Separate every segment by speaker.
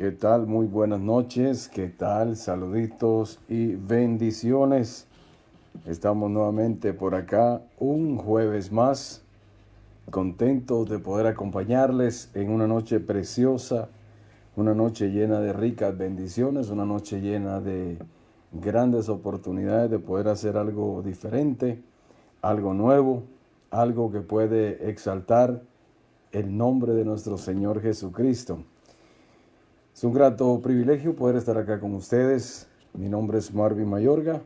Speaker 1: ¿Qué tal? Muy buenas noches. ¿Qué tal? Saluditos y bendiciones. Estamos nuevamente por acá un jueves más, contentos de poder acompañarles en una noche preciosa, una noche llena de ricas bendiciones, una noche llena de grandes oportunidades de poder hacer algo diferente, algo nuevo, algo que puede exaltar el nombre de nuestro Señor Jesucristo. Es un grato privilegio poder estar acá con ustedes. Mi nombre es Marvin Mayorga.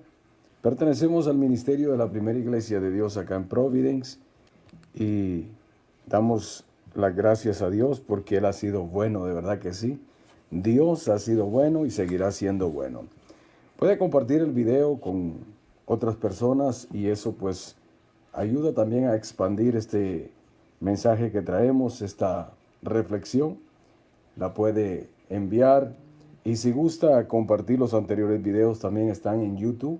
Speaker 1: Pertenecemos al ministerio de la Primera Iglesia de Dios acá en Providence y damos las gracias a Dios porque Él ha sido bueno, de verdad que sí. Dios ha sido bueno y seguirá siendo bueno. Puede compartir el video con otras personas y eso pues ayuda también a expandir este mensaje que traemos, esta reflexión. La puede enviar y si gusta compartir los anteriores videos también están en YouTube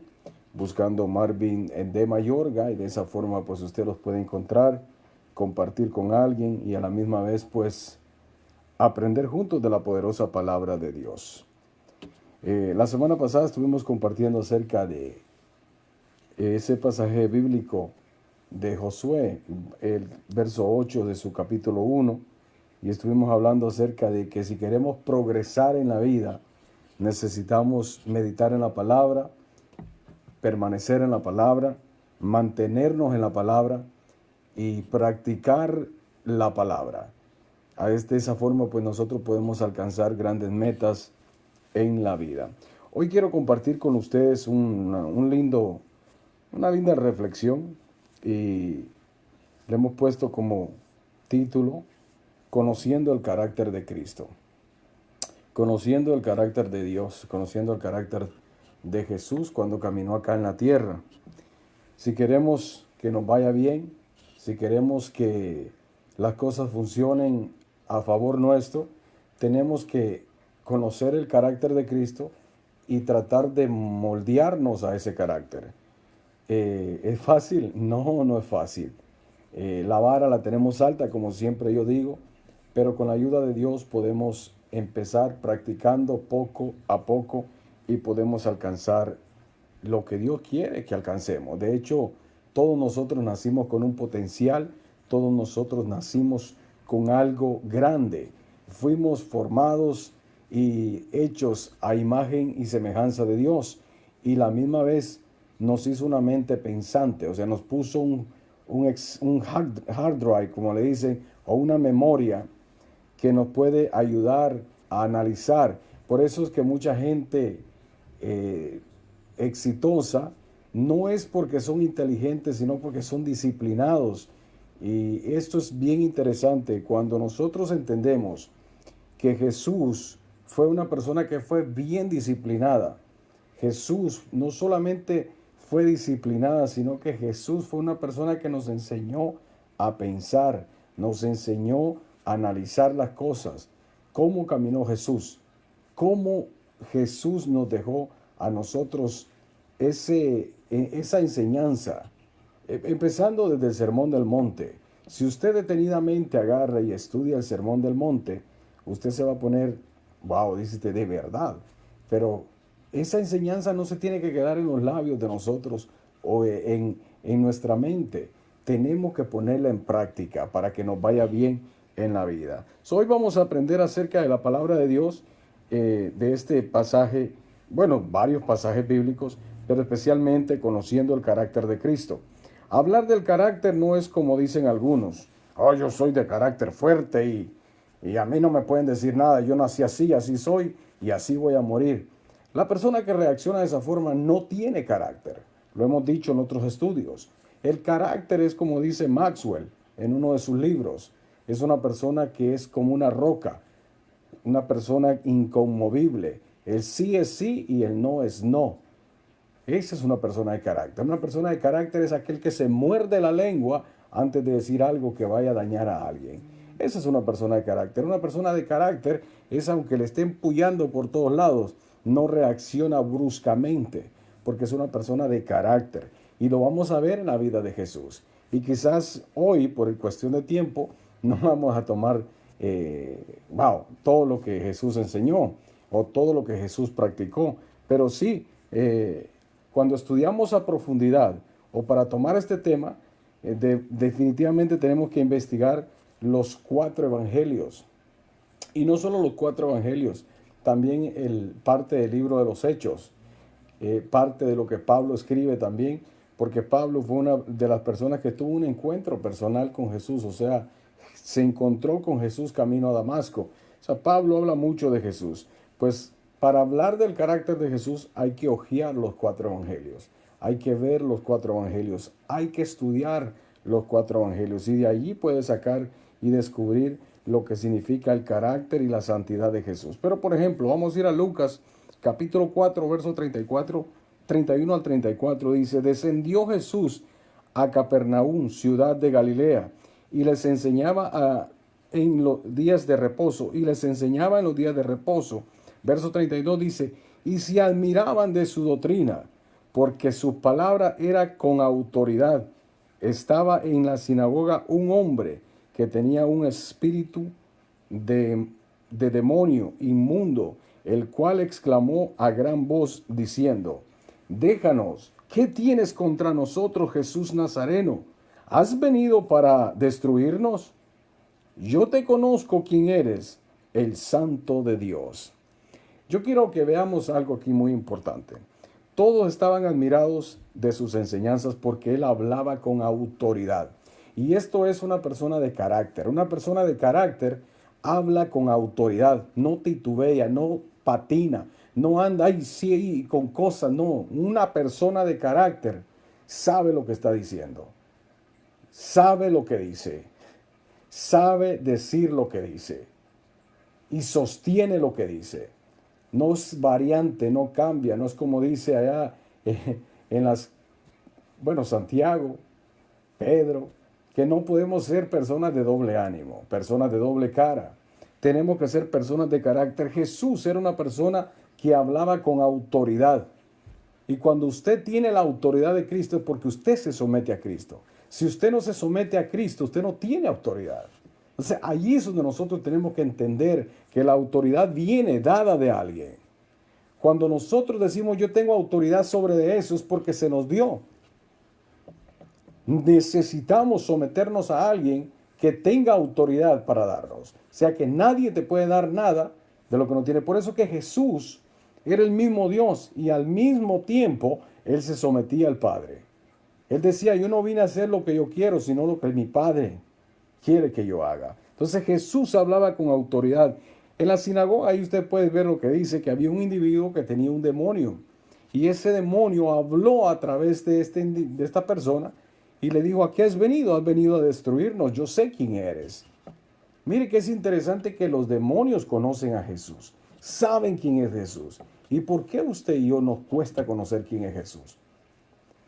Speaker 1: buscando Marvin de Mayorga y de esa forma pues usted los puede encontrar, compartir con alguien y a la misma vez pues aprender juntos de la poderosa palabra de Dios. La semana pasada estuvimos compartiendo acerca de ese pasaje bíblico de Josué, el verso 8 de su capítulo 1, y estuvimos hablando acerca de que si queremos progresar en la vida, necesitamos meditar en la palabra, permanecer en la palabra, mantenernos en la palabra y practicar la palabra. De esa forma, pues nosotros podemos alcanzar grandes metas en la vida. Hoy quiero compartir con ustedes una linda reflexión y le hemos puesto como título Conociendo el carácter de Cristo, conociendo el carácter de Dios, conociendo el carácter de Jesús cuando caminó acá en la tierra. Si queremos que nos vaya bien, si queremos que las cosas funcionen a favor nuestro, tenemos que conocer el carácter de Cristo y tratar de moldearnos a ese carácter. ¿Es fácil? No, no es fácil. La vara la tenemos alta, como siempre yo digo, pero con la ayuda de Dios podemos empezar practicando poco a poco y podemos alcanzar lo que Dios quiere que alcancemos. De hecho, todos nosotros nacimos con un potencial, todos nosotros nacimos con algo grande. Fuimos formados y hechos a imagen y semejanza de Dios y la misma vez nos hizo una mente pensante, o sea, nos puso un hard drive, como le dicen, o una memoria que nos puede ayudar a analizar. Por eso es que mucha gente exitosa no es porque son inteligentes, sino porque son disciplinados. Y esto es bien interesante. Cuando nosotros entendemos que Jesús fue una persona que fue bien disciplinada, Jesús no solamente fue disciplinada, sino que Jesús fue una persona que nos enseñó a pensar, nos enseñó a analizar las cosas. ¿Cómo caminó Jesús? ¿Cómo Jesús nos dejó a nosotros esa enseñanza? Empezando desde el Sermón del Monte. Si usted detenidamente agarra y estudia el Sermón del Monte, usted se va a poner, wow, dice de verdad. Pero esa enseñanza no se tiene que quedar en los labios de nosotros o en nuestra mente. Tenemos que ponerla en práctica para que nos vaya bien en la vida. Hoy vamos a aprender acerca de la palabra de Dios, de este pasaje, bueno, varios pasajes bíblicos, pero especialmente conociendo el carácter de Cristo. Hablar del carácter no es como dicen algunos, oh, yo soy de carácter fuerte y a mí no me pueden decir nada, yo nací así, así soy y así voy a morir. La persona que reacciona de esa forma no tiene carácter, lo hemos dicho en otros estudios. El carácter es como dice Maxwell en uno de sus libros, es una persona que es como una roca, una persona inconmovible. El sí es sí y el no es no. Esa es una persona de carácter. Una persona de carácter es aquel que se muerde la lengua antes de decir algo que vaya a dañar a alguien. Esa es una persona de carácter. Una persona de carácter es, aunque le estén pullando por todos lados, no reacciona bruscamente, porque es una persona de carácter. Y lo vamos a ver en la vida de Jesús. Y quizás hoy, por cuestión de tiempo, no vamos a tomar todo lo que Jesús enseñó o todo lo que Jesús practicó. Pero sí, cuando estudiamos a profundidad o para tomar este tema, definitivamente tenemos que investigar los 4 evangelios. Y no solo los 4 evangelios, también parte del libro de los Hechos, parte de lo que Pablo escribe también, porque Pablo fue una de las personas que tuvo un encuentro personal con Jesús, o sea, se encontró con Jesús camino a Damasco. O sea, Pablo habla mucho de Jesús. Pues para hablar del carácter de Jesús hay que hojear los 4 evangelios, hay que ver los 4 evangelios, hay que estudiar los 4 evangelios y de allí puedes sacar y descubrir lo que significa el carácter y la santidad de Jesús. Pero por ejemplo, vamos a ir a Lucas capítulo 4, verso 31 al 34, dice: descendió Jesús a Capernaum, ciudad de Galilea, y les enseñaba en los días de reposo, Verso 32 dice: y se admiraban de su doctrina, porque su palabra era con autoridad. Estaba en la sinagoga un hombre que tenía un espíritu de demonio inmundo, el cual exclamó a gran voz diciendo: déjanos, ¿qué tienes contra nosotros, Jesús Nazareno? ¿Has venido para destruirnos? Yo te conozco quién eres, el Santo de Dios. Yo quiero que veamos algo aquí muy importante. Todos estaban admirados de sus enseñanzas porque él hablaba con autoridad. Y esto es una persona de carácter. Una persona de carácter habla con autoridad, no titubea, no patina, no anda ahí sí con cosas, no. Una persona de carácter sabe lo que está diciendo, sabe lo que dice, sabe decir lo que dice y sostiene lo que dice. No es variante, no cambia, no es como dice allá Santiago, Pedro, que no podemos ser personas de doble ánimo, personas de doble cara. Tenemos que ser personas de carácter. Jesús era una persona que hablaba con autoridad. Y cuando usted tiene la autoridad de Cristo es porque usted se somete a Cristo. Si usted no se somete a Cristo, usted no tiene autoridad. Entonces, allí es donde nosotros tenemos que entender que la autoridad viene dada de alguien. Cuando nosotros decimos yo tengo autoridad sobre eso es porque se nos dio. Necesitamos someternos a alguien que tenga autoridad para darnos. O sea que nadie te puede dar nada de lo que no tiene. Por eso que Jesús era el mismo Dios y al mismo tiempo Él se sometía al Padre. Él decía, yo no vine a hacer lo que yo quiero, sino lo que mi Padre quiere que yo haga. Entonces Jesús hablaba con autoridad. En la sinagoga ahí usted puede ver lo que dice, que había un individuo que tenía un demonio. Y ese demonio habló a través de esta persona y le dijo, ¿a qué has venido? Has venido a destruirnos, yo sé quién eres. Mire que es interesante que los demonios conocen a Jesús, saben quién es Jesús. ¿Y por qué usted y yo nos cuesta conocer quién es Jesús?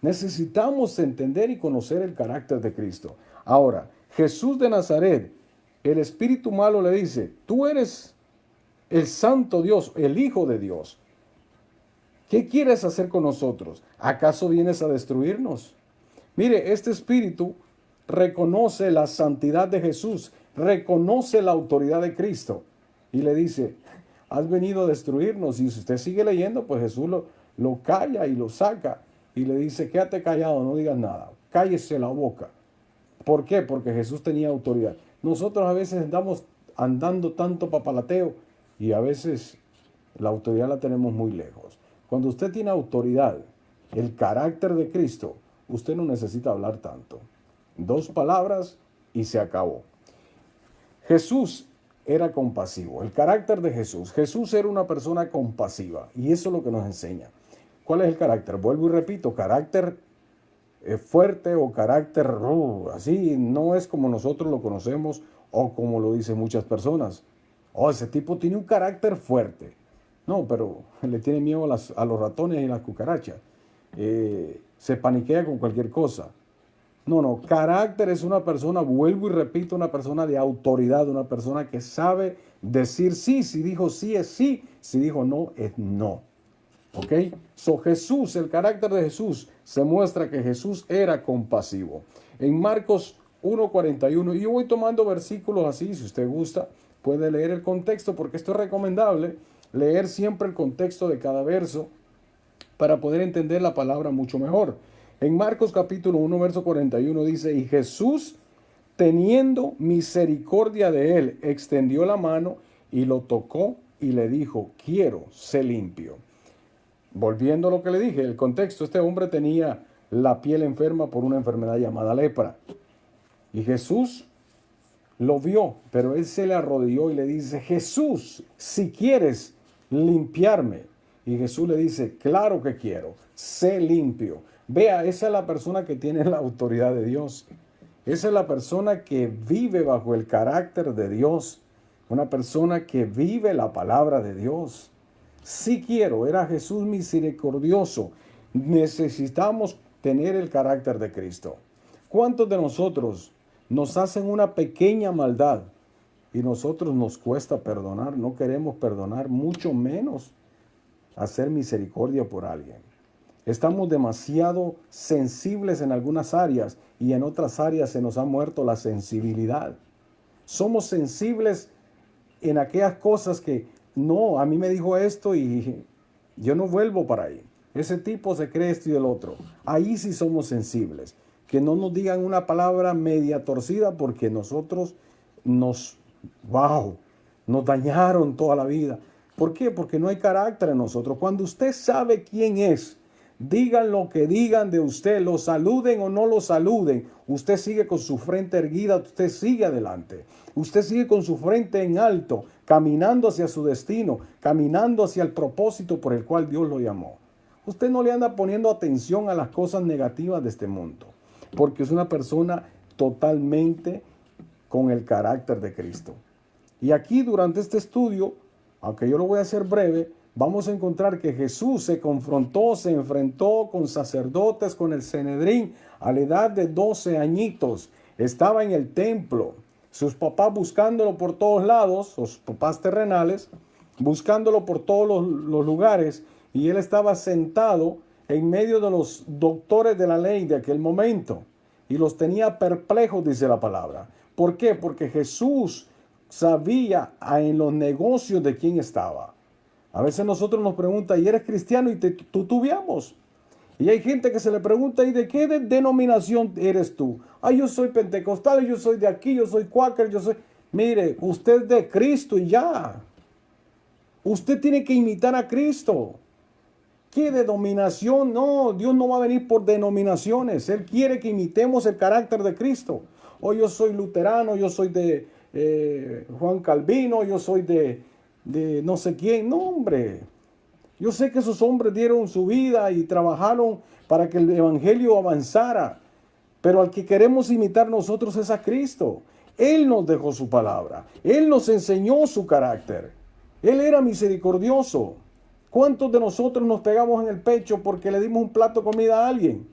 Speaker 1: Necesitamos entender y conocer el carácter de Cristo. Ahora, Jesús de Nazaret, el espíritu malo le dice, tú eres el santo Dios, el Hijo de Dios. ¿Qué quieres hacer con nosotros? ¿Acaso vienes a destruirnos? Mire, este espíritu reconoce la santidad de Jesús, reconoce la autoridad de Cristo y le dice, has venido a destruirnos. Y si usted sigue leyendo, pues Jesús lo calla y lo saca y le dice, quédate callado, no digas nada, cállese la boca. ¿Por qué? Porque Jesús tenía autoridad. Nosotros a veces andamos andando tanto papalateo y a veces la autoridad la tenemos muy lejos. Cuando usted tiene autoridad, el carácter de Cristo, usted no necesita hablar tanto. 2 palabras y se acabó. Jesús era compasivo. El carácter de Jesús. Jesús era una persona compasiva y eso es lo que nos enseña. ¿Cuál es el carácter? Vuelvo y repito, carácter fuerte o carácter así no es como nosotros lo conocemos o como lo dicen muchas personas. Oh, ese tipo tiene un carácter fuerte. No, pero le tiene miedo a los ratones y las cucarachas. Se paniquea con cualquier cosa. No, carácter es una persona, vuelvo y repito, una persona de autoridad, una persona que sabe decir sí, si dijo sí es sí, si dijo no es no. ¿Ok? Jesús, el carácter de Jesús, se muestra que Jesús era compasivo. En Marcos 1:41. Y yo voy tomando versículos así, si usted gusta, puede leer el contexto, porque esto es recomendable, leer siempre el contexto de cada verso para poder entender la palabra mucho mejor. En Marcos capítulo 1, verso 41 dice, y Jesús, teniendo misericordia de él, extendió la mano y lo tocó y le dijo, quiero, sé limpio. Volviendo a lo que le dije, el contexto, este hombre tenía la piel enferma por una enfermedad llamada lepra. Y Jesús lo vio, pero él se le arrodilló y le dice, Jesús, si quieres limpiarme. Y Jesús le dice, claro que quiero, sé limpio. Vea, esa es la persona que tiene la autoridad de Dios. Esa es la persona que vive bajo el carácter de Dios. Una persona que vive la palabra de Dios. Sí quiero, era Jesús misericordioso. Necesitamos tener el carácter de Cristo. ¿Cuántos de nosotros nos hacen una pequeña maldad y nosotros nos cuesta perdonar? No queremos perdonar, mucho menos hacer misericordia por alguien. Estamos demasiado sensibles en algunas áreas y en otras áreas se nos ha muerto la sensibilidad. Somos sensibles en aquellas cosas que no, a mí me dijo esto y yo no vuelvo para ahí. Ese tipo se cree esto y el otro. Ahí sí somos sensibles. Que no nos digan una palabra media torcida porque nosotros nos dañaron toda la vida. ¿Por qué? Porque no hay carácter en nosotros. Cuando usted sabe quién es, digan lo que digan de usted, lo saluden o no lo saluden, usted sigue con su frente erguida, usted sigue adelante. Usted sigue con su frente en alto, caminando hacia su destino, caminando hacia el propósito por el cual Dios lo llamó. Usted no le anda poniendo atención a las cosas negativas de este mundo, porque es una persona totalmente con el carácter de Cristo. Y aquí durante este estudio, aunque yo lo voy a hacer breve, vamos a encontrar que Jesús se enfrentó con sacerdotes, con el Sanedrín, a la edad de 12 añitos. Estaba en el templo, sus papás buscándolo por todos lados, sus papás terrenales, buscándolo por todos los lugares, y él estaba sentado en medio de los doctores de la ley de aquel momento, y los tenía perplejos, dice la palabra. ¿Por qué? Porque Jesús sabía en los negocios de quién estaba. A veces nosotros nos preguntan, ¿y eres cristiano? Y tuteamos. Y hay gente que se le pregunta, ¿y de qué denominación eres tú? Yo soy pentecostal, yo soy de aquí, yo soy cuáquer, yo soy... Mire, usted es de Cristo y ya. Usted tiene que imitar a Cristo. ¿Qué denominación? No, Dios no va a venir por denominaciones. Él quiere que imitemos el carácter de Cristo. Yo soy luterano, yo soy de Juan Calvino, yo soy de no sé quién. No, hombre. Yo sé que esos hombres dieron su vida y trabajaron para que el evangelio avanzara. Pero al que queremos imitar nosotros es a Cristo. Él nos dejó su palabra. Él nos enseñó su carácter. Él era misericordioso. ¿Cuántos de nosotros nos pegamos en el pecho porque le dimos un plato de comida a alguien?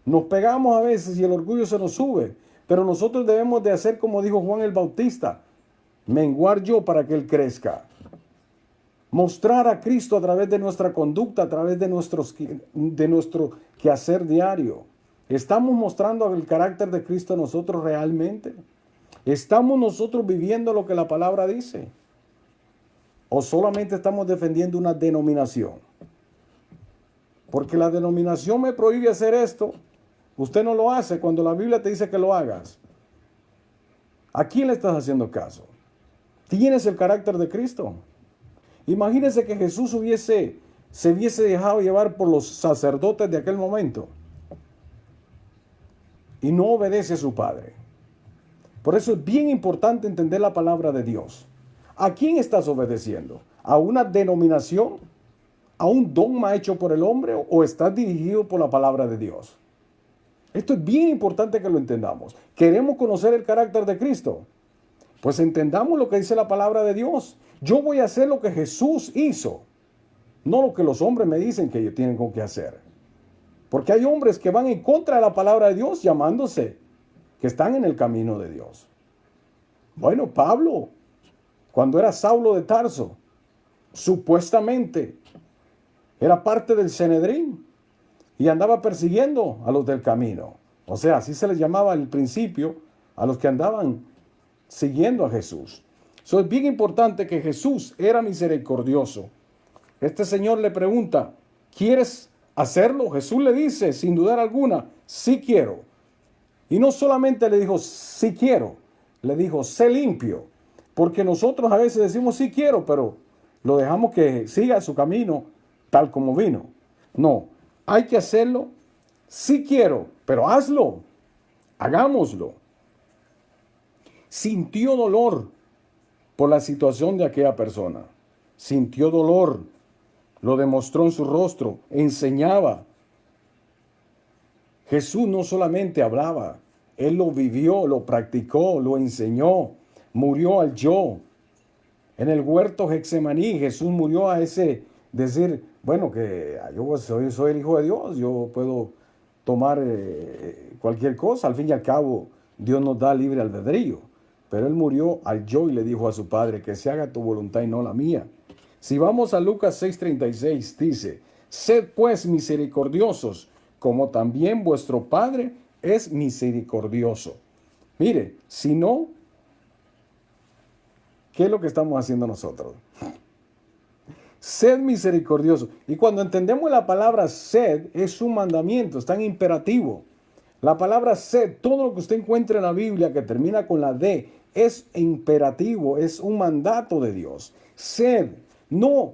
Speaker 1: Nos pegamos a veces y el orgullo se nos sube. Pero nosotros debemos de hacer como dijo Juan el Bautista. Menguar yo para que Él crezca. Mostrar a Cristo a través de nuestra conducta, a través de nuestro quehacer diario. ¿Estamos mostrando el carácter de Cristo nosotros realmente? ¿Estamos nosotros viviendo lo que la palabra dice? ¿O solamente estamos defendiendo una denominación? Porque la denominación me prohíbe hacer esto. Usted no lo hace cuando la Biblia te dice que lo hagas. ¿A quién le estás haciendo caso? ¿Tienes el carácter de Cristo? Imagínense que Jesús se hubiese dejado llevar por los sacerdotes de aquel momento y no obedece a su Padre. Por eso es bien importante entender la palabra de Dios. ¿A quién estás obedeciendo? ¿A una denominación? ¿A un dogma hecho por el hombre? ¿O estás dirigido por la palabra de Dios? Esto es bien importante que lo entendamos. ¿Queremos conocer el carácter de Cristo? Pues entendamos lo que dice la palabra de Dios. Yo voy a hacer lo que Jesús hizo, no lo que los hombres me dicen que ellos tienen que hacer. Porque hay hombres que van en contra de la palabra de Dios llamándose que están en el camino de Dios. Bueno, Pablo, cuando era Saulo de Tarso, supuestamente era parte del Sanedrín y andaba persiguiendo a los del camino. O sea, así se les llamaba al principio a los que andaban siguiendo a Jesús. Es bien importante que Jesús era misericordioso. Este señor le pregunta, ¿quieres hacerlo? Jesús le dice, sin dudar alguna, sí quiero. Y no solamente le dijo, sí quiero, le dijo, sé limpio. Porque nosotros a veces decimos, sí quiero, pero lo dejamos que siga su camino tal como vino. No, hay que hacerlo, sí quiero, pero hazlo, hagámoslo. Sintió dolor por la situación de aquella persona. Sintió dolor, lo demostró en su rostro, enseñaba. Jesús no solamente hablaba, Él lo vivió, lo practicó, lo enseñó, murió al yo. En el huerto Getsemaní, Jesús murió a ese decir, bueno, que yo soy el Hijo de Dios, yo puedo tomar cualquier cosa, al fin y al cabo Dios nos da libre albedrío. Pero Él murió al yo y le dijo a su Padre, que se haga tu voluntad y no la mía. Si vamos a Lucas 6:36, dice, sed pues misericordiosos, como también vuestro Padre es misericordioso. Mire, si no, ¿qué es lo que estamos haciendo nosotros? Sed misericordioso. Y cuando entendemos la palabra sed, es un mandamiento, está en imperativo. La palabra sed, todo lo que usted encuentra en la Biblia que termina con la D, es imperativo, es un mandato de Dios. Sed, no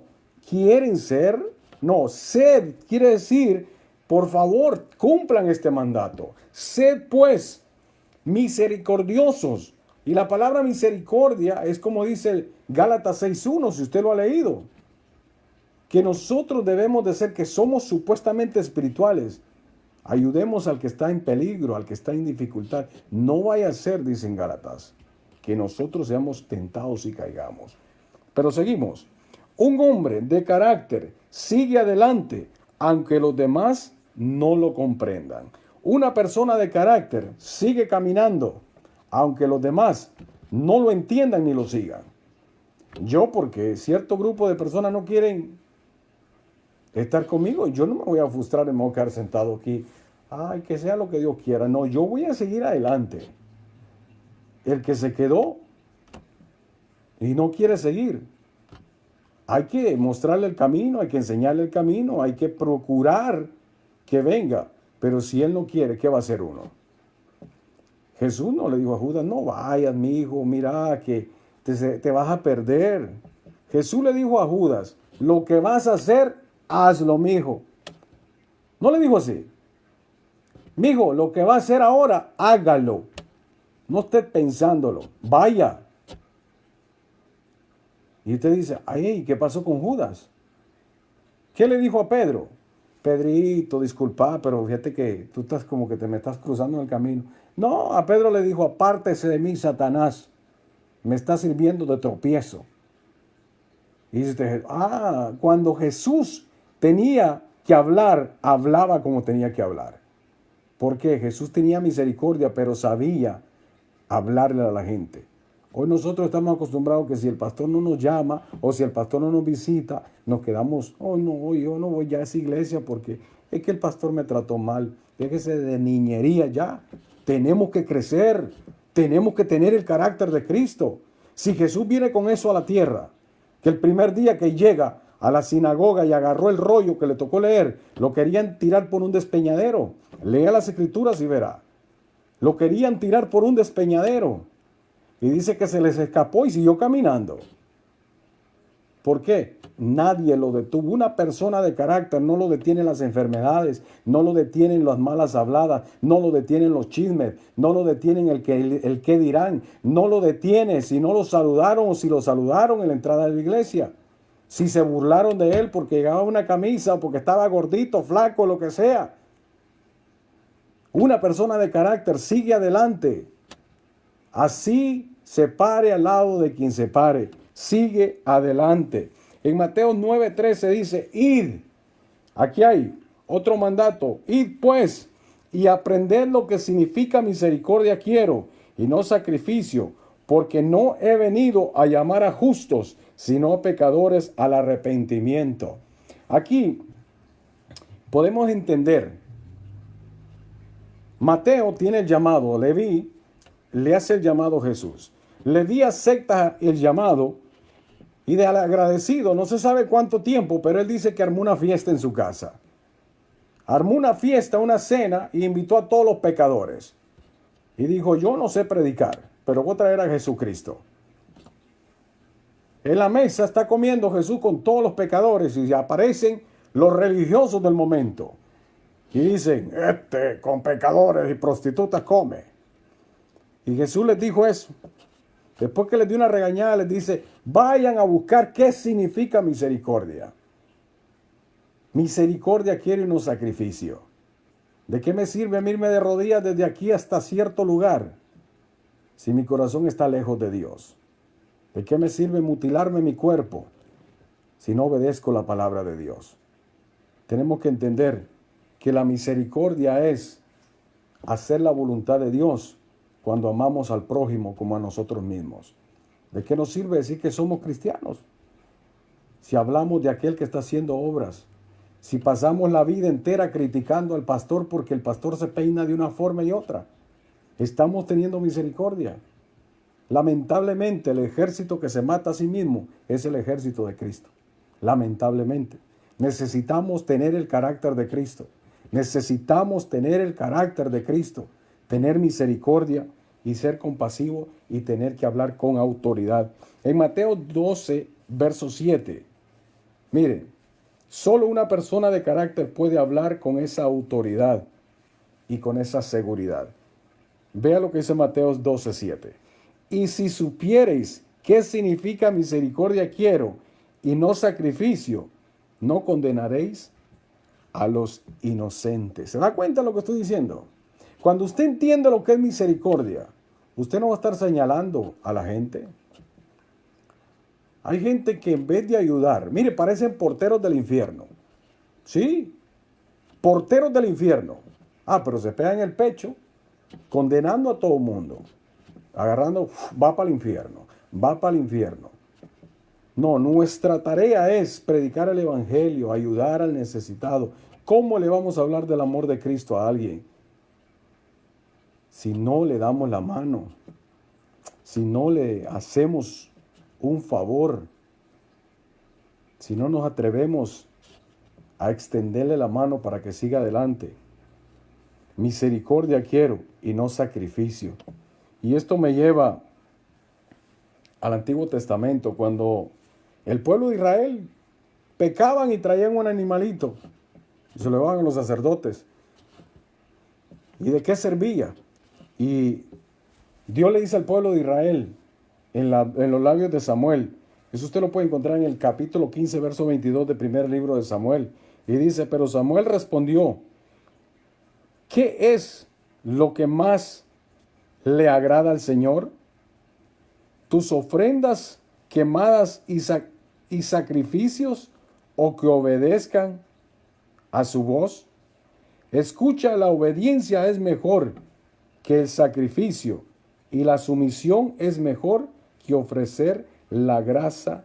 Speaker 1: quieren ser, no, sed quiere decir, por favor, cumplan este mandato. Sed pues misericordiosos. Y la palabra misericordia es como dice Gálatas 6:1, si usted lo ha leído. Que nosotros debemos de ser, que somos supuestamente espirituales, ayudemos al que está en peligro, al que está en dificultad. No vaya a ser, dicen Gálatas, que nosotros seamos tentados y caigamos. Pero seguimos. Un hombre de carácter sigue adelante, aunque los demás no lo comprendan. Una persona de carácter sigue caminando, aunque los demás no lo entiendan ni lo sigan. Yo, porque cierto grupo de personas no quieren estar conmigo, yo no me voy a frustrar y me voy a quedar sentado aquí. Ay, que sea lo que Dios quiera. No, yo voy a seguir adelante. El que se quedó y no quiere seguir, hay que mostrarle el camino, hay que enseñarle el camino, hay que procurar que venga. Pero si él no quiere, ¿qué va a hacer uno? Jesús no le dijo a Judas, no vayas, mi hijo, mira que te vas a perder. Jesús le dijo a Judas, lo que vas a hacer, hazlo, mi hijo. No le dijo así. Mi hijo, lo que va a hacer ahora, hágalo. No esté pensándolo, vaya. Y usted dice, ay, ¿qué pasó con Judas? ¿Qué le dijo a Pedro? Pedrito, disculpa, pero fíjate que tú estás como que me estás cruzando en el camino. No, a Pedro le dijo, apártese de mí, Satanás. Me está sirviendo de tropiezo. Y dice, cuando Jesús tenía que hablar, hablaba como tenía que hablar. Porque Jesús tenía misericordia, pero sabía hablarle a la gente. Hoy nosotros estamos acostumbrados que si el pastor no nos llama o si el pastor no nos visita, nos quedamos, oh no, yo no voy ya a esa iglesia porque es que el pastor me trató mal. Déjese de niñería ya. Tenemos que crecer, tenemos que tener el carácter de Cristo. Si Jesús viene con eso a la tierra, que el primer día que llega a la sinagoga y agarró el rollo que le tocó leer, lo querían tirar por un despeñadero. Lea las escrituras y verá. Lo querían tirar por un despeñadero. Y dice que se les escapó y siguió caminando. ¿Por qué? Nadie lo detuvo. Una persona de carácter no lo detienen las enfermedades, no lo detienen las malas habladas, no lo detienen los chismes, no lo detienen el que dirán, no lo detiene si no lo saludaron o si lo saludaron en la entrada de la iglesia. Si se burlaron de él porque llevaba una camisa o porque estaba gordito, flaco, lo que sea. Una persona de carácter sigue adelante. Así se pare al lado de quien se pare. Sigue adelante. En Mateo 9:13 dice, id. Aquí hay otro mandato. Id pues y aprended lo que significa misericordia quiero y no sacrificio, porque no he venido a llamar a justos, sino a pecadores al arrepentimiento. Aquí podemos entender. Mateo tiene el llamado, Leví, le hace el llamado a Jesús. Leví acepta el llamado y de agradecido, no se sabe cuánto tiempo, pero él dice que armó una fiesta en su casa. Armó una fiesta, una cena y invitó a todos los pecadores. Y dijo, yo no sé predicar, pero voy a traer a Jesucristo. En la mesa está comiendo Jesús con todos los pecadores y aparecen los religiosos del momento. Y dicen, con pecadores y prostitutas come. Y Jesús les dijo eso. Después que les dio una regañada, les dice, vayan a buscar qué significa misericordia. Misericordia quiere un sacrificio. ¿De qué me sirve irme de rodillas desde aquí hasta cierto lugar si mi corazón está lejos de Dios? ¿De qué me sirve mutilarme mi cuerpo si no obedezco la palabra de Dios? Tenemos que entender que la misericordia es hacer la voluntad de Dios cuando amamos al prójimo como a nosotros mismos. ¿De qué nos sirve decir que somos cristianos si hablamos de aquel que está haciendo obras? Si pasamos la vida entera criticando al pastor porque el pastor se peina de una forma y otra. Estamos teniendo misericordia. Lamentablemente, el ejército que se mata a sí mismo es el ejército de Cristo. Lamentablemente. Necesitamos tener el carácter de Cristo. Necesitamos tener el carácter de Cristo. Tener misericordia y ser compasivo y tener que hablar con autoridad. En Mateo 12, verso 7. Mire, solo una persona de carácter puede hablar con esa autoridad y con esa seguridad. Vea lo que dice Mateo 12, 7. Y si supiereis qué significa misericordia quiero y no sacrificio, no condenaréis a los inocentes. ¿Se da cuenta de lo que estoy diciendo? Cuando usted entiende lo que es misericordia, usted no va a estar señalando a la gente. Hay gente que en vez de ayudar, mire, parecen porteros del infierno. Sí, porteros del infierno. Pero se pegan en el pecho, condenando a todo el mundo. Agarrando, va para el infierno, va para el infierno. No, nuestra tarea es predicar el evangelio, ayudar al necesitado. ¿Cómo le vamos a hablar del amor de Cristo a alguien si no le damos la mano? Si no le hacemos un favor, si no nos atrevemos a extenderle la mano para que siga adelante. Misericordia quiero y no sacrificio. Y esto me lleva al Antiguo Testamento, cuando el pueblo de Israel pecaban y traían un animalito y se lo llevaban a los sacerdotes. ¿Y de qué servía? Y Dios le dice al pueblo de Israel en los labios de Samuel, eso usted lo puede encontrar en el capítulo 15, verso 22 del primer libro de Samuel, y dice, pero Samuel respondió, ¿qué es lo que más le agrada al Señor? ¿Tus ofrendas quemadas y sacrificios, o que obedezcan a su voz? Escucha, la obediencia es mejor que el sacrificio, y la sumisión es mejor que ofrecer la grasa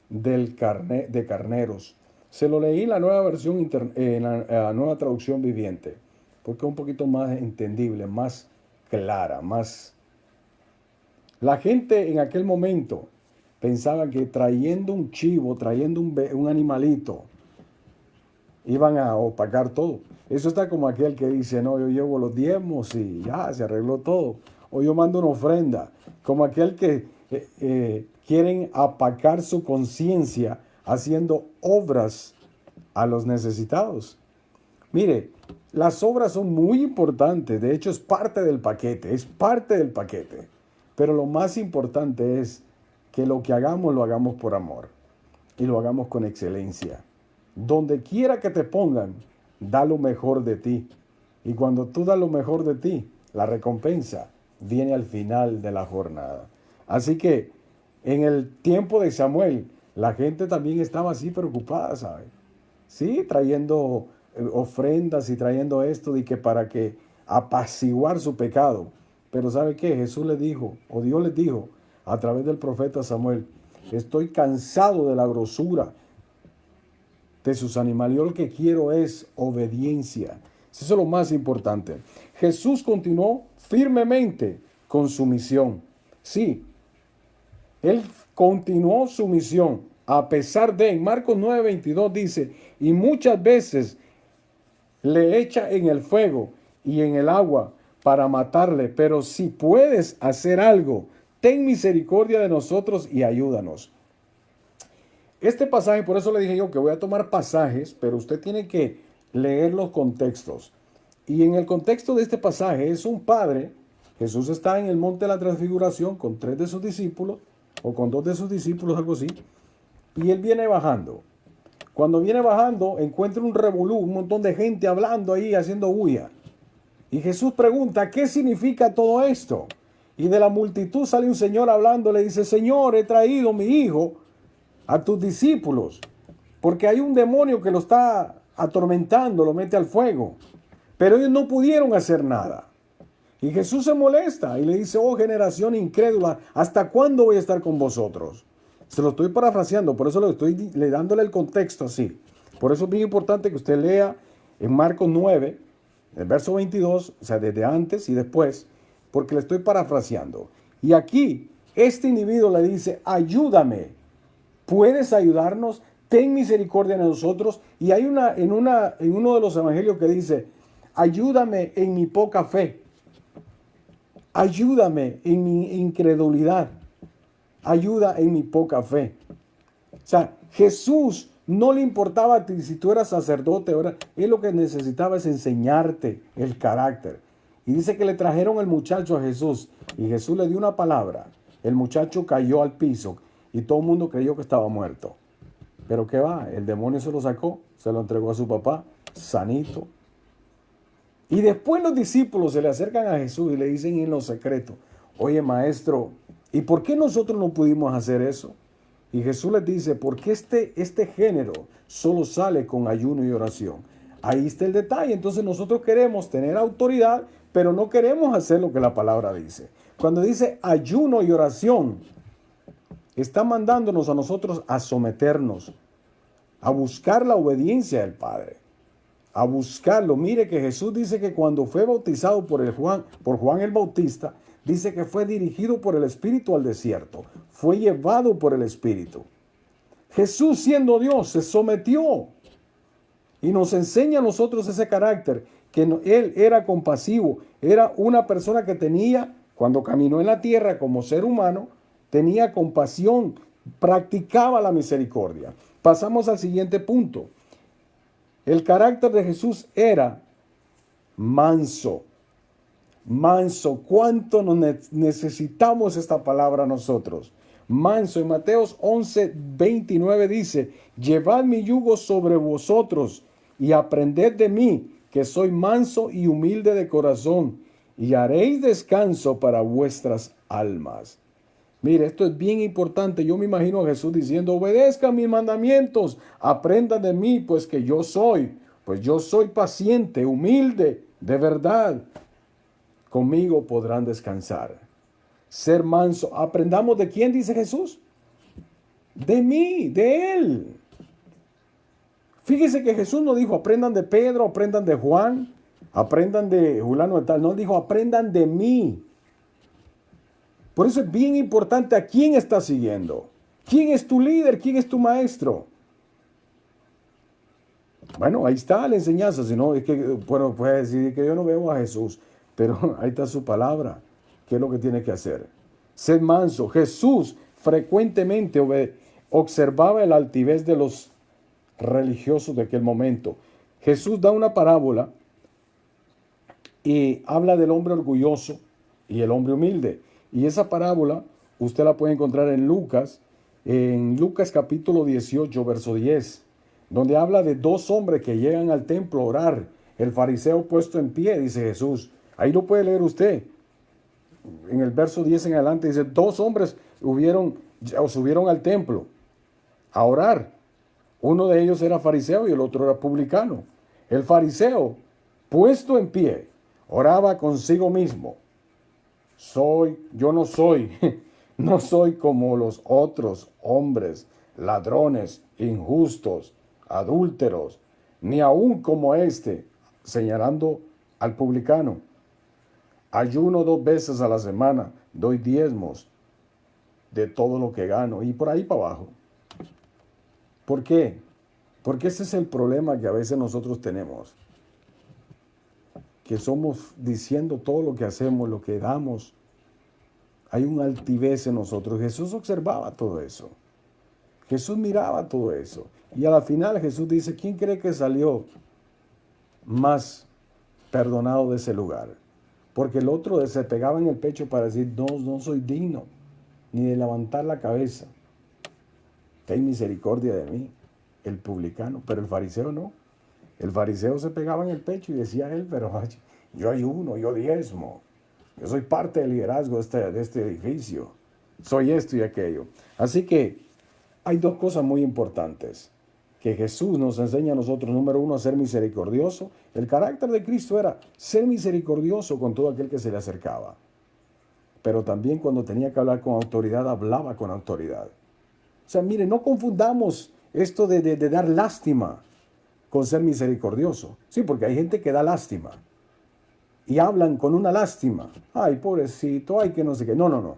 Speaker 1: de carneros. Se lo leí en la nueva versión, en la nueva traducción viviente, porque es un poquito más entendible, más clara, más... La gente en aquel momento pensaba que trayendo un chivo, trayendo un animalito, iban a opacar todo. Eso está como aquel que dice, no, yo llevo los diezmos y ya, se arregló todo. O yo mando una ofrenda. Como aquel que quieren apacar su conciencia haciendo obras a los necesitados. Mire, las obras son muy importantes. De hecho, es parte del paquete. Es parte del paquete. Pero lo más importante es que lo que hagamos, lo hagamos por amor. Y lo hagamos con excelencia. Donde quiera que te pongan, da lo mejor de ti. Y cuando tú das lo mejor de ti, la recompensa viene al final de la jornada. Así que en el tiempo de Samuel, la gente también estaba así preocupada, ¿sabes? Sí, trayendo ofrendas y trayendo esto y que para que apaciguar su pecado. Pero ¿sabe qué? Jesús le dijo, o Dios les dijo a través del profeta Samuel, estoy cansado de la grosura de sus animales. Yo lo que quiero es obediencia. Eso es lo más importante. Jesús continuó firmemente con su misión. Sí, él continuó su misión a pesar de, en Marcos 9:22 dice, y muchas veces le echa en el fuego y en el agua para matarle, pero si puedes hacer algo, ten misericordia de nosotros y ayúdanos. Este pasaje, por eso le dije yo que voy a tomar pasajes, pero usted tiene que leer los contextos. Y en el contexto de este pasaje es un padre, Jesús está en el monte de la transfiguración con 3 de sus discípulos, o con 2 de sus discípulos, algo así, y él viene bajando. Cuando viene bajando, encuentra un revolú, un montón de gente hablando ahí, haciendo bulla. Y Jesús pregunta, ¿qué significa todo esto? Y de la multitud sale un señor hablando, le dice, Señor, he traído mi hijo a tus discípulos, porque hay un demonio que lo está atormentando, lo mete al fuego. Pero ellos no pudieron hacer nada. Y Jesús se molesta y le dice, oh generación incrédula, ¿hasta cuándo voy a estar con vosotros? Se lo estoy parafraseando, por eso le dándole el contexto así. Por eso es bien importante que usted lea en Marcos 9, el verso 22, o sea, desde antes y después, porque le estoy parafraseando. Y aquí, este individuo le dice, ayúdame, ¿puedes ayudarnos? Ten misericordia de nosotros. Y hay en uno de los evangelios que dice, ayúdame en mi poca fe. Ayúdame en mi incredulidad. Ayuda en mi poca fe. O sea, Jesús no le importaba si tú eras sacerdote. Él lo que necesitaba es enseñarte el carácter. Y dice que le trajeron el muchacho a Jesús. Y Jesús le dio una palabra. El muchacho cayó al piso. Y todo el mundo creyó que estaba muerto. Pero ¿qué va? El demonio se lo sacó. Se lo entregó a su papá. Sanito. Y después los discípulos se le acercan a Jesús y le dicen en lo secreto, oye maestro, ¿y por qué nosotros no pudimos hacer eso? Y Jesús les dice, porque este género solo sale con ayuno y oración. Ahí está el detalle. Entonces nosotros queremos tener autoridad, pero no queremos hacer lo que la palabra dice. Cuando dice ayuno y oración, está mandándonos a nosotros a someternos, a buscar la obediencia del Padre. A buscarlo. Mire que Jesús dice que cuando fue bautizado por Juan el Bautista, dice que fue dirigido por el Espíritu al desierto. Fue llevado por el Espíritu. Jesús, siendo Dios, se sometió y nos enseña a nosotros ese carácter, que Él era compasivo, era una persona que tenía, cuando caminó en la tierra como ser humano, tenía compasión, practicaba la misericordia. Pasamos al siguiente punto. El carácter de Jesús era manso. Manso. ¿Cuánto necesitamos esta palabra nosotros? Manso. En Mateos 11:29 dice, llevad mi yugo sobre vosotros y aprended de mí, que soy manso y humilde de corazón, y haréis descanso para vuestras almas. Mire, esto es bien importante. Yo me imagino a Jesús diciendo, obedezcan mis mandamientos, aprendan de mí, pues yo soy paciente, humilde, de verdad. Conmigo podrán descansar. Ser manso. ¿Aprendamos de quién, dice Jesús? De mí, de Él. Fíjese que Jesús no dijo, aprendan de Pedro, aprendan de Juan, aprendan de Julano de tal. No, dijo, aprendan de mí. Por eso es bien importante a quién estás siguiendo. ¿Quién es tu líder? ¿Quién es tu maestro? Bueno, ahí está la enseñanza. Si no, es que, bueno, puede decir que yo no veo a Jesús, pero ahí está su palabra. ¿Qué es lo que tiene que hacer? Ser manso. Jesús frecuentemente observaba el altivez de los religiosos de aquel momento. Jesús da una parábola y habla del hombre orgulloso y el hombre humilde. Y esa parábola usted la puede encontrar en Lucas capítulo 18, verso 10, donde habla de 2 hombres que llegan al templo a orar. El fariseo puesto en pie, dice Jesús. Ahí lo puede leer usted. En el verso 10 en adelante dice, 2 hombres subieron al templo a orar. Uno de ellos era fariseo y el otro era publicano. El fariseo, puesto en pie, oraba consigo mismo. Yo no soy como los otros hombres, ladrones, injustos, adúlteros, ni aún como este, señalando al publicano. ayuno 2 veces a la semana, doy diezmos de todo lo que gano y por ahí para abajo. ¿Por qué? Porque ese es el problema que a veces nosotros tenemos. Que somos diciendo todo lo que hacemos, lo que damos. Hay un altivez en nosotros. Jesús observaba todo eso. Jesús miraba todo eso. Y a la final Jesús dice, ¿quién cree que salió más perdonado de ese lugar? Porque el otro se pegaba en el pecho para decir, no, no soy digno ni de levantar la cabeza. Ten misericordia de mí, el publicano. Pero el fariseo no. El fariseo se pegaba en el pecho y decía a él, pero yo ayuno, yo diezmo. Yo soy parte del liderazgo de este edificio. Soy esto y aquello. Así que hay dos cosas muy importantes que Jesús nos enseña a nosotros. Número uno, a ser misericordioso. El carácter de Cristo era ser misericordioso con todo aquel que se le acercaba. Pero también cuando tenía que hablar con autoridad, hablaba con autoridad. O sea, mire, no confundamos esto de dar lástima con ser misericordioso. Sí, porque hay gente que da lástima. Y hablan con una lástima. Ay, pobrecito, ay, que no sé qué. No, no, no.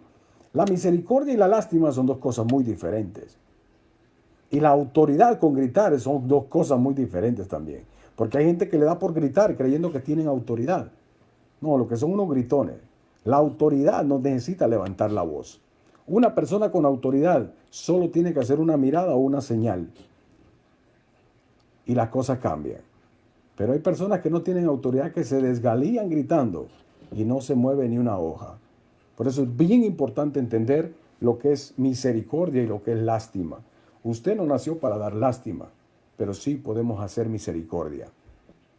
Speaker 1: La misericordia y la lástima son dos cosas muy diferentes. Y la autoridad con gritar son dos cosas muy diferentes también. Porque hay gente que le da por gritar creyendo que tienen autoridad. No, lo que son unos gritones. La autoridad no necesita levantar la voz. Una persona con autoridad solo tiene que hacer una mirada o una señal. Y las cosas cambian. Pero hay personas que no tienen autoridad, que se desgalían gritando y no se mueve ni una hoja. Por eso es bien importante entender lo que es misericordia y lo que es lástima. Usted no nació para dar lástima, pero sí podemos hacer misericordia.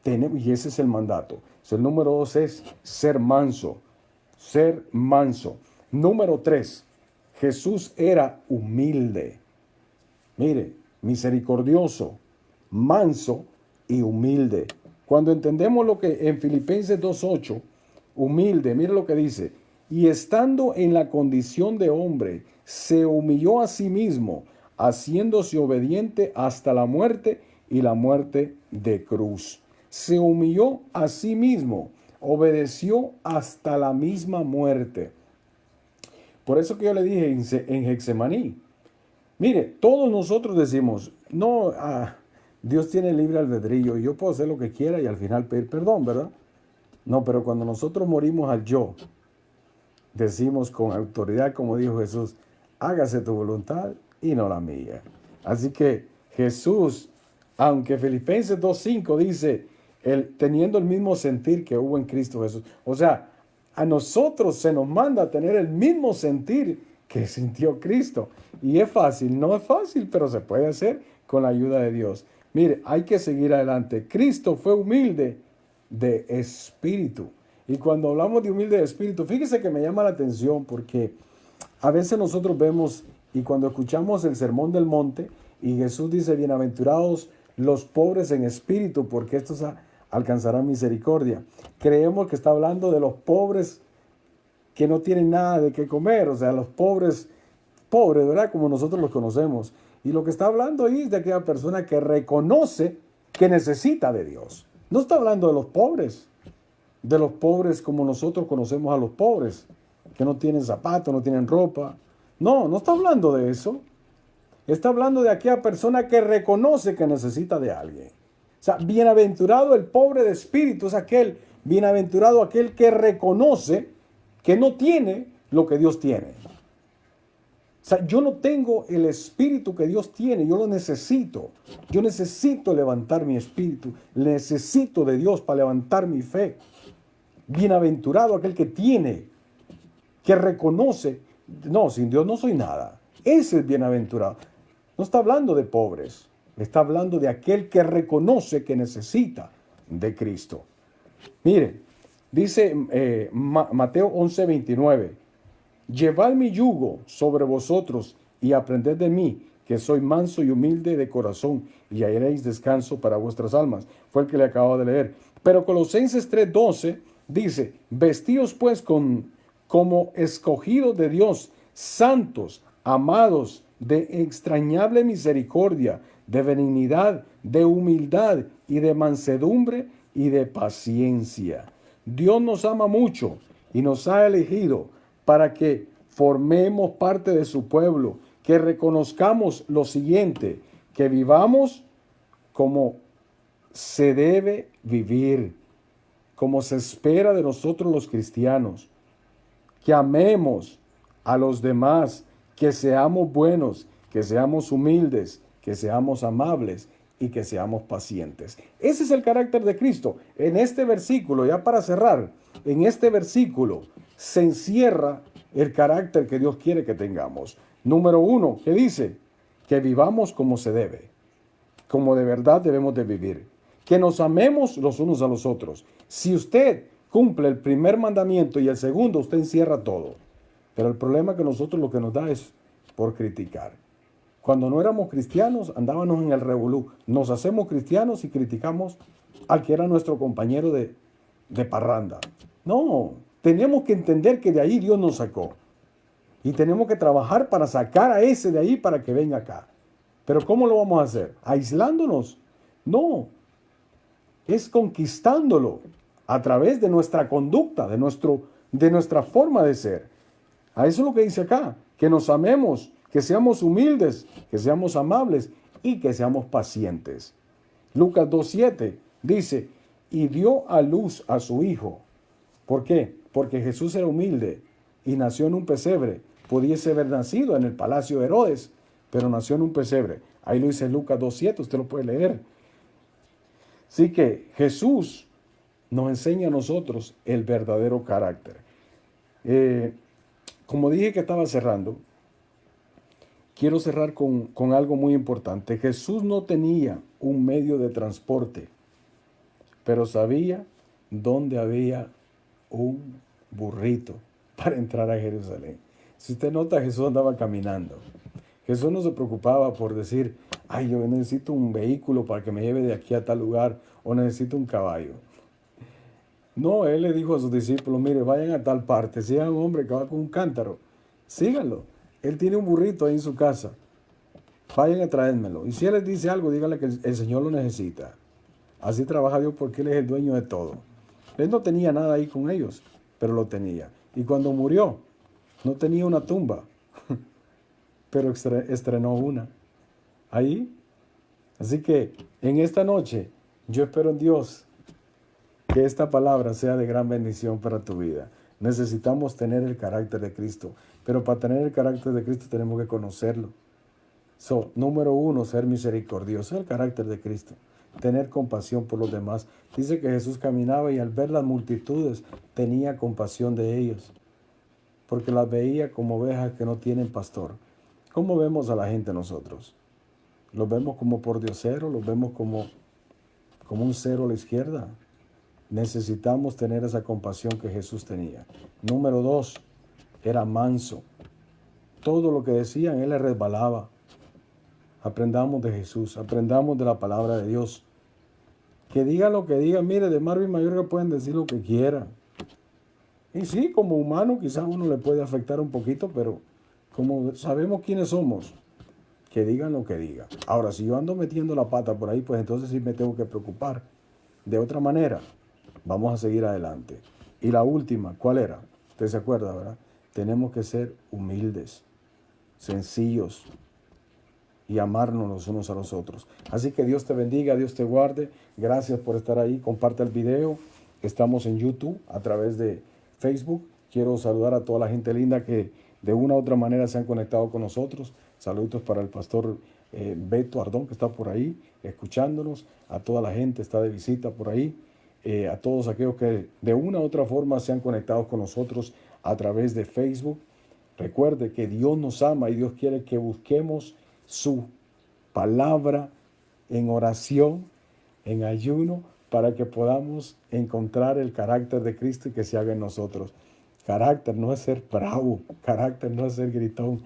Speaker 1: Y ese es el mandato. El número 2 es ser manso. Ser manso. Número 3, Jesús era humilde. Mire, misericordioso, manso y humilde. Cuando entendemos lo que en Filipenses 2:8, humilde, mire lo que dice, y estando en la condición de hombre, se humilló a sí mismo, haciéndose obediente hasta la muerte y la muerte de cruz. Se humilló a sí mismo, obedeció hasta la misma muerte. Por eso que yo le dije en Getsemaní, mire, todos nosotros decimos, no, Dios tiene libre albedrío y yo puedo hacer lo que quiera y al final pedir perdón, ¿verdad? No, pero cuando nosotros morimos al yo, decimos con autoridad, como dijo Jesús, hágase tu voluntad y no la mía. Así que Jesús, aunque Filipenses 2:5 dice, teniendo el mismo sentir que hubo en Cristo Jesús. O sea, a nosotros se nos manda a tener el mismo sentir que sintió Cristo. Y es fácil, no es fácil, pero se puede hacer con la ayuda de Dios. Mire, hay que seguir adelante. Cristo fue humilde de espíritu. Y cuando hablamos de humilde de espíritu, fíjese que me llama la atención porque a veces nosotros vemos y cuando escuchamos el Sermón del Monte y Jesús dice, bienaventurados los pobres en espíritu, porque estos alcanzarán misericordia. Creemos que está hablando de los pobres que no tienen nada de qué comer, o sea, los pobres, ¿verdad? Como nosotros los conocemos. Y lo que está hablando ahí es de aquella persona que reconoce que necesita de Dios. No está hablando de los pobres como nosotros conocemos a los pobres, que no tienen zapatos, no tienen ropa. No, no está hablando de eso. Está hablando de aquella persona que reconoce que necesita de alguien. O sea, bienaventurado el pobre de espíritu, es bienaventurado aquel que reconoce que no tiene lo que Dios tiene. O sea, yo no tengo el espíritu que Dios tiene, yo lo necesito. Yo necesito levantar mi espíritu, necesito de Dios para levantar mi fe. Bienaventurado aquel que tiene, que reconoce, no, sin Dios no soy nada. Ese es bienaventurado. No está hablando de pobres, está hablando de aquel que reconoce que necesita de Cristo. Mire, dice Mateo 11:29, llevad mi yugo sobre vosotros y aprended de mí, que soy manso y humilde de corazón, y hallaréis descanso para vuestras almas. Fue el que le acabo de leer. Pero Colosenses 3:12 dice, vestíos pues como escogidos de Dios, santos, amados, de extrañable misericordia, de benignidad, de humildad y de mansedumbre y de paciencia. Dios nos ama mucho y nos ha elegido para que formemos parte de su pueblo, que reconozcamos lo siguiente, que vivamos como se debe vivir, como se espera de nosotros los cristianos, que amemos a los demás, que seamos buenos, que seamos humildes, que seamos amables y que seamos pacientes. Ese es el carácter de Cristo. En este versículo, ya para cerrar, en este versículo se encierra el carácter que Dios quiere que tengamos. Número 1, ¿qué dice? Que vivamos como se debe, como de verdad debemos de vivir. Que nos amemos los unos a los otros. Si usted cumple el primer mandamiento y el segundo, usted encierra todo. Pero el problema es que nosotros lo que nos da es por criticar. Cuando no éramos cristianos, andábamos en el revolú. Nos hacemos cristianos y criticamos al que era nuestro compañero de parranda. No, tenemos que entender que de ahí Dios nos sacó. Y tenemos que trabajar para sacar a ese de ahí para que venga acá. Pero ¿cómo lo vamos a hacer? ¿Aislándonos? No, es conquistándolo a través de nuestra conducta, de nuestra forma de ser. A eso es lo que dice acá, que nos amemos, que seamos humildes, que seamos amables y que seamos pacientes. Lucas 2:7 dice, y dio a luz a su hijo. ¿Por qué? Porque Jesús era humilde y nació en un pesebre. Pudiese haber nacido en el palacio de Herodes, pero nació en un pesebre. Ahí lo dice Lucas 2:7, usted lo puede leer. Así que Jesús nos enseña a nosotros el verdadero carácter. Como dije que estaba cerrando, quiero cerrar con algo muy importante. Jesús no tenía un medio de transporte, pero sabía dónde había un burrito para entrar a Jerusalén. Si usted nota, Jesús andaba caminando. Jesús no se preocupaba por decir, ay, yo necesito un vehículo para que me lleve de aquí a tal lugar o necesito un caballo. No, él le dijo a sus discípulos, mire, vayan a tal parte, si hay un hombre que va con un cántaro, síganlo. Él tiene un burrito ahí en su casa, vayan a traérmelo. Y si él les dice algo, díganle que el Señor lo necesita. Así trabaja Dios porque Él es el dueño de todo. Él no tenía nada ahí con ellos, pero lo tenía. Y cuando murió, no tenía una tumba, pero estrenó una ahí. Así que en esta noche, yo espero en Dios que esta palabra sea de gran bendición para tu vida. Necesitamos tener el carácter de Cristo, pero para tener el carácter de Cristo tenemos que conocerlo. Número 1, ser misericordioso, es el carácter de Cristo. Tener compasión por los demás. Dice que Jesús caminaba y al ver las multitudes tenía compasión de ellos, porque las veía como ovejas que no tienen pastor. ¿Cómo vemos a la gente nosotros? ¿Los vemos como por dioseros? ¿Los vemos como un cero a la izquierda? Necesitamos tener esa compasión que Jesús tenía. Número 2, era manso. Todo lo que decían, él le resbalaba. Aprendamos de Jesús, aprendamos de la palabra de Dios. Que digan lo que digan, mire, de Marvin Mayorga pueden decir lo que quieran. Y sí, como humano quizás a uno le puede afectar un poquito, pero como sabemos quiénes somos, que digan lo que digan. Ahora, si yo ando metiendo la pata por ahí, pues entonces sí me tengo que preocupar. De otra manera, vamos a seguir adelante. Y la última, ¿cuál era? Usted se acuerda, ¿verdad? Tenemos que ser humildes, sencillos y amarnos los unos a los otros. Así que Dios te bendiga, Dios te guarde. Gracias por estar ahí. Comparte el video. Estamos en YouTube a través de Facebook. Quiero saludar a toda la gente linda que de una u otra manera se han conectado con nosotros. Saludos para el pastor Beto Ardón, que está por ahí escuchándonos. A toda la gente está de visita por ahí. A todos aquellos que de una u otra forma se han conectado con nosotros a través de Facebook. Recuerde que Dios nos ama y Dios quiere que busquemos su palabra en oración, en ayuno, para que podamos encontrar el carácter de Cristo y que se haga en nosotros. Carácter no es ser bravo, carácter no es ser gritón.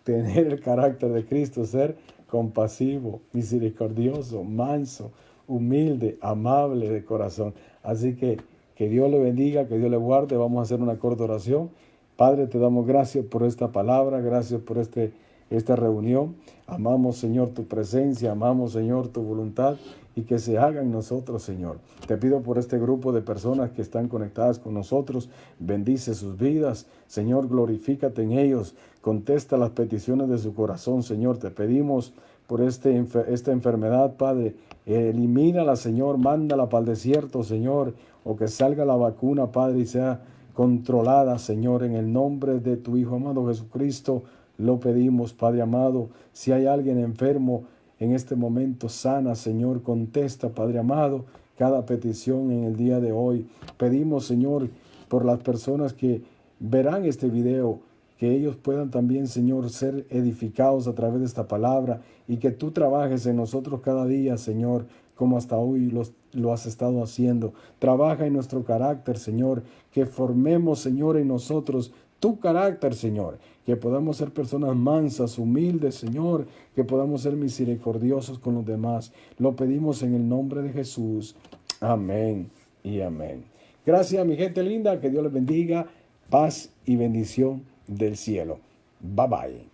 Speaker 1: Tener el carácter de Cristo, ser compasivo, misericordioso, manso, humilde, amable de corazón. Así que Dios le bendiga, que Dios le guarde. Vamos a hacer una corta oración. Padre, te damos gracias por esta palabra, gracias por este esta reunión. Amamos, Señor, tu presencia, amamos, Señor, tu voluntad y que se haga en nosotros, Señor. Te pido por este grupo de personas que están conectadas con nosotros, bendice sus vidas, Señor, glorifícate en ellos, contesta las peticiones de su corazón, Señor. Te pedimos por esta enfermedad, Padre, elimínala, Señor, mándala para el desierto, Señor, o que salga la vacuna, Padre, y sea controlada, Señor, en el nombre de tu Hijo amado Jesucristo. Lo pedimos, Padre amado. Si hay alguien enfermo en este momento, sana, Señor, contesta, Padre amado, cada petición en el día de hoy. Pedimos, Señor, por las personas que verán este video, que ellos puedan también, Señor, ser edificados a través de esta palabra y que tú trabajes en nosotros cada día, Señor, como hasta hoy lo has estado haciendo. Trabaja en nuestro carácter, Señor, que formemos, Señor, en nosotros tu carácter, Señor, que podamos ser personas mansas, humildes, Señor, que podamos ser misericordiosos con los demás. Lo pedimos en el nombre de Jesús. Amén y amén. Gracias, mi gente linda, que Dios les bendiga, paz y bendición del cielo. Bye bye.